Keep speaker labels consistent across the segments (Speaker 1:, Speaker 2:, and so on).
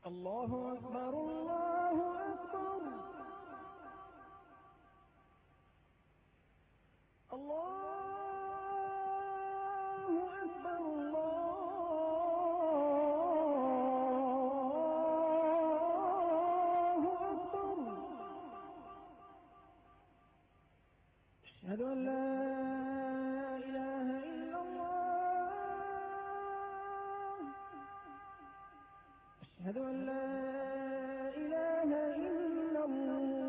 Speaker 1: الله أكبر الله أكبر الله أكبر الله أكبر أشهد أن لا إله إلا الله أشهد أن لا إله إلا الله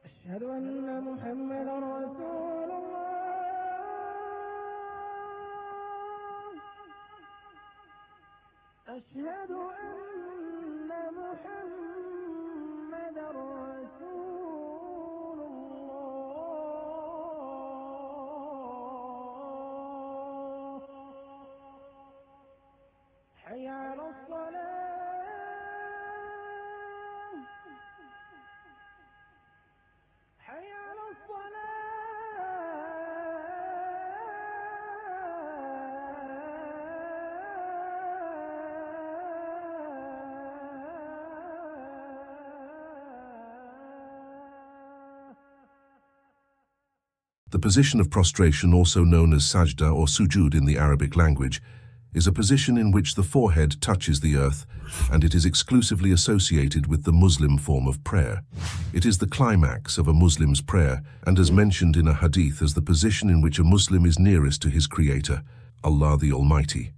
Speaker 1: أشهد أن محمدا رسول الله أشهد أن محمدا رسول الله حي على الصلاة حي على الصلاة.
Speaker 2: The position of prostration, also known as sajda or sujud in the Arabic language, is a position in which the forehead touches the earth, and it is exclusively associated with the Muslim form of prayer. It is the climax of a Muslim's prayer, and is mentioned in a hadith as the position in which a Muslim is nearest to his Creator, Allah the Almighty.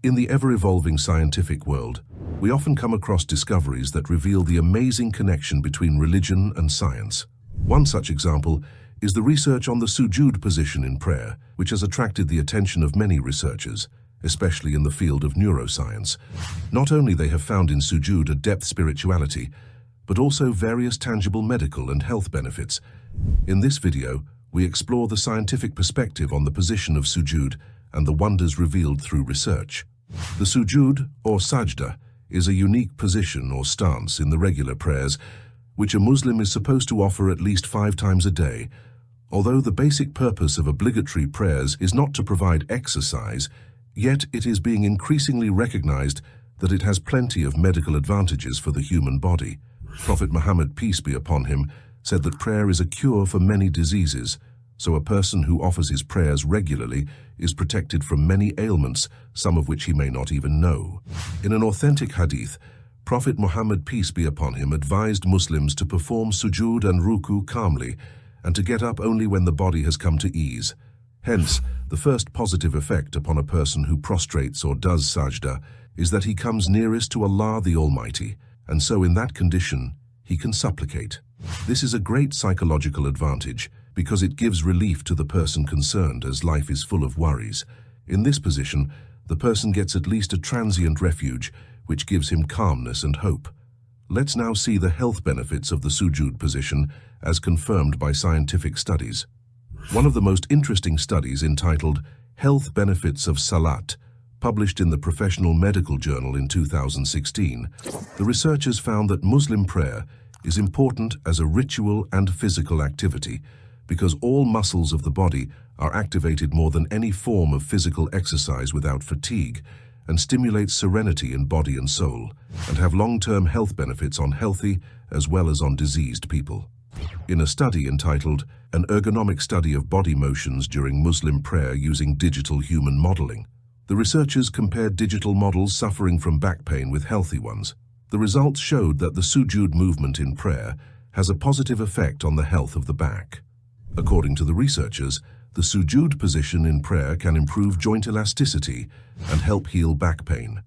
Speaker 2: In the ever-evolving scientific world, we often come across discoveries that reveal the amazing connection between religion and science. One such example is the research on the sujud position in prayer, which has attracted the attention of many researchers, especially in the field of neuroscience. Not only they have found in sujud a depth spirituality, but also various tangible medical and health benefits. In this video, we explore the scientific perspective on the position of sujud and the wonders revealed through research. The sujud, or sajda, is a unique position or stance in the regular prayers, which a Muslim is supposed to offer at least 5 times a day. Although the basic purpose of obligatory prayers is not to provide exercise, yet it is being increasingly recognized that it has plenty of medical advantages for the human body. Prophet Muhammad, peace be upon him, said that prayer is a cure for many diseases, so a person who offers his prayers regularly is protected from many ailments, some of which he may not even know. In an authentic hadith, Prophet Muhammad, peace be upon him, advised Muslims to perform sujud and ruku calmly, and to get up only when the body has come to ease. Hence, the first positive effect upon a person who prostrates or does sajda is that he comes nearest to Allah the Almighty, and so in that condition, he can supplicate. This is a great psychological advantage because it gives relief to the person concerned as life is full of worries. In this position, the person gets at least a transient refuge, which gives him calmness and hope. Let's now see the health benefits of the sujud position as confirmed by scientific studies. One of the most interesting studies, entitled Health Benefits of Salat, published in the Professional Medical Journal in 2016, the researchers found that Muslim prayer is important as a ritual and physical activity because all muscles of the body are activated more than any form of physical exercise without fatigue, and stimulates serenity in body and soul, and have long-term health benefits on healthy as well as on diseased people. In a study entitled An Ergonomic Study of Body Motions During Muslim Prayer Using Digital Human Modeling, the researchers compared digital models suffering from back pain with healthy ones. The results showed that the sujud movement in prayer has a positive effect on the health of the back. According to the researchers, the sujud position in prayer can improve joint elasticity and help heal back pain.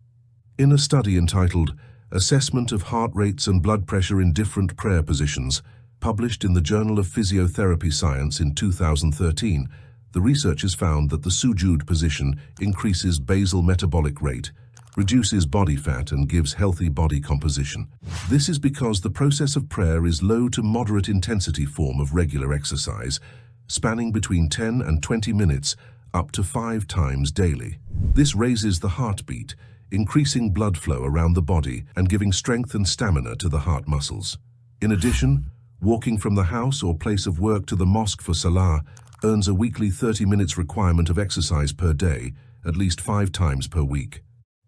Speaker 2: In a study entitled Assessment of Heart Rates and Blood Pressure in Different Prayer Positions, published in the Journal of Physiotherapy Science in 2013, the researchers found that the sujud position increases basal metabolic rate, reduces body fat, and gives healthy body composition. This is because the process of prayer is low to moderate intensity form of regular exercise, spanning between 10 and 20 minutes up to 5 times daily. This raises the heartbeat, increasing blood flow around the body and giving strength and stamina to the heart muscles. In addition, Walking from the house or place of work to the mosque for Salah earns a weekly 30 minutes requirement of exercise per day, at least 5 times per week.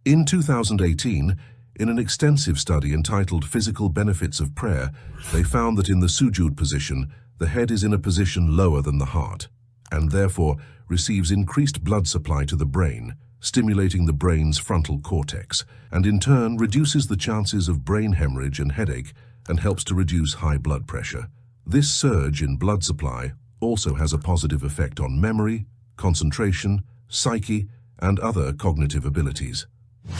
Speaker 2: In 2018, in an extensive study entitled Physical Benefits of Prayer, they found that in the sujood position, the head is in a position lower than the heart, and therefore receives increased blood supply to the brain, stimulating the brain's frontal cortex, and in turn reduces the chances of brain hemorrhage and headache, and helps to reduce high blood pressure. This surge in blood supply also has a positive effect on memory, concentration, psyche, and other cognitive abilities.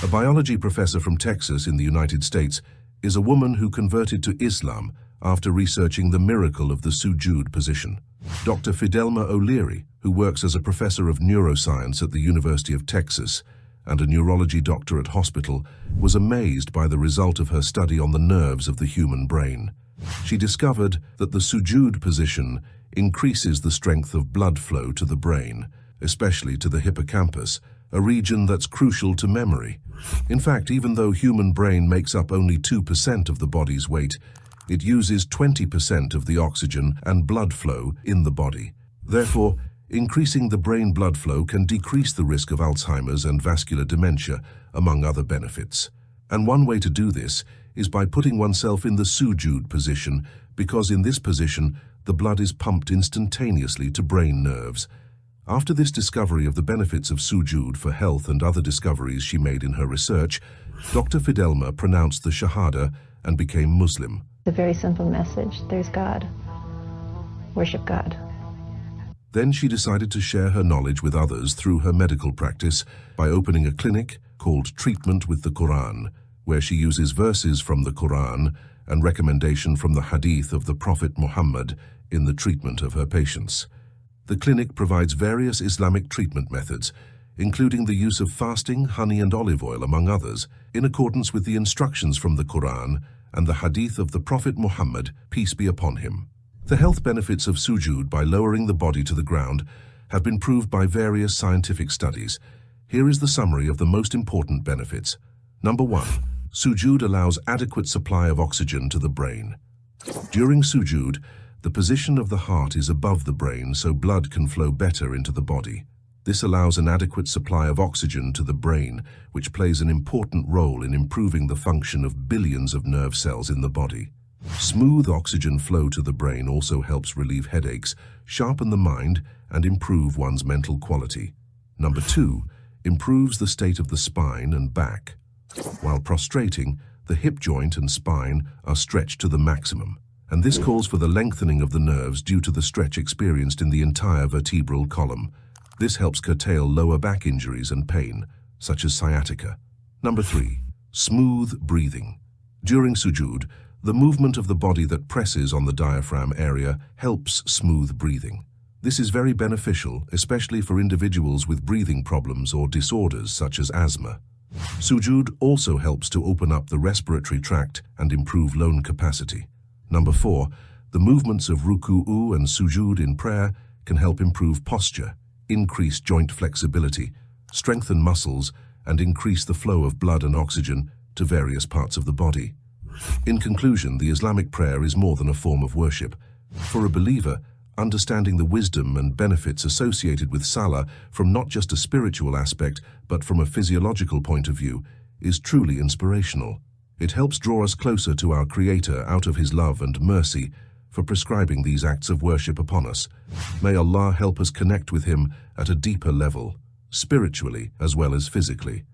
Speaker 2: A biology professor from Texas in the United States is a woman who converted to Islam after researching the miracle of the sujood position. Dr. Fidelma O'Leary, who works as a professor of neuroscience at the University of Texas and a neurology doctor at hospital, was amazed by the result of her study on the nerves of the human brain. She discovered that the sujood position increases the strength of blood flow to the brain, especially to the hippocampus, a region that's crucial to memory. In fact, even though human brain makes up only 2% of the body's weight, it uses 20% of the oxygen and blood flow in the body. Therefore, increasing the brain blood flow can decrease the risk of Alzheimer's and vascular dementia, among other benefits. And one way to do this is by putting oneself in the sujood position, because in this position, the blood is pumped instantaneously to brain nerves. After this discovery of the benefits of sujood for health and other discoveries she made in her research, Dr. Fidelma pronounced the Shahada and became Muslim.
Speaker 3: It's a very simple message. There's God. Worship God.
Speaker 2: Then she decided to share her knowledge with others through her medical practice by opening a clinic called Treatment with the Quran, where she uses verses from the Quran and recommendation from the Hadith of the Prophet Muhammad in the treatment of her patients. The clinic provides various Islamic treatment methods, including the use of fasting, honey and olive oil, among others, in accordance with the instructions from the Quran and the Hadith of the Prophet Muhammad, peace be upon him. The health benefits of sujood by lowering the body to the ground have been proved by various scientific studies. Here is the summary of the most important benefits. Number 1. Sujood allows adequate supply of oxygen to the brain. During sujood, the position of the heart is above the brain so blood can flow better into the body. This allows an adequate supply of oxygen to the brain, which plays an important role in improving the function of billions of nerve cells in the body. Smooth oxygen flow to the brain also helps relieve headaches, sharpen the mind, and improve one's mental quality. Number 2, improves the state of the spine and back. While prostrating, the hip joint and spine are stretched to the maximum, and this calls for the lengthening of the nerves due to the stretch experienced in the entire vertebral column. This helps curtail lower back injuries and pain, such as sciatica. Number 3, smooth breathing. During sujood, the movement of the body that presses on the diaphragm area helps smooth breathing. This is very beneficial, especially for individuals with breathing problems or disorders such as asthma. Sujood also helps to open up the respiratory tract and improve lung capacity. Number 4, the movements of ruku'u and sujood in prayer can help improve posture, increase joint flexibility, strengthen muscles, and increase the flow of blood and oxygen to various parts of the body. In conclusion, the Islamic prayer is more than a form of worship. For a believer, understanding the wisdom and benefits associated with Salah from not just a spiritual aspect, but from a physiological point of view, is truly inspirational. It helps draw us closer to our Creator out of His love and mercy for prescribing these acts of worship upon us. May Allah help us connect with Him at a deeper level, spiritually as well as physically.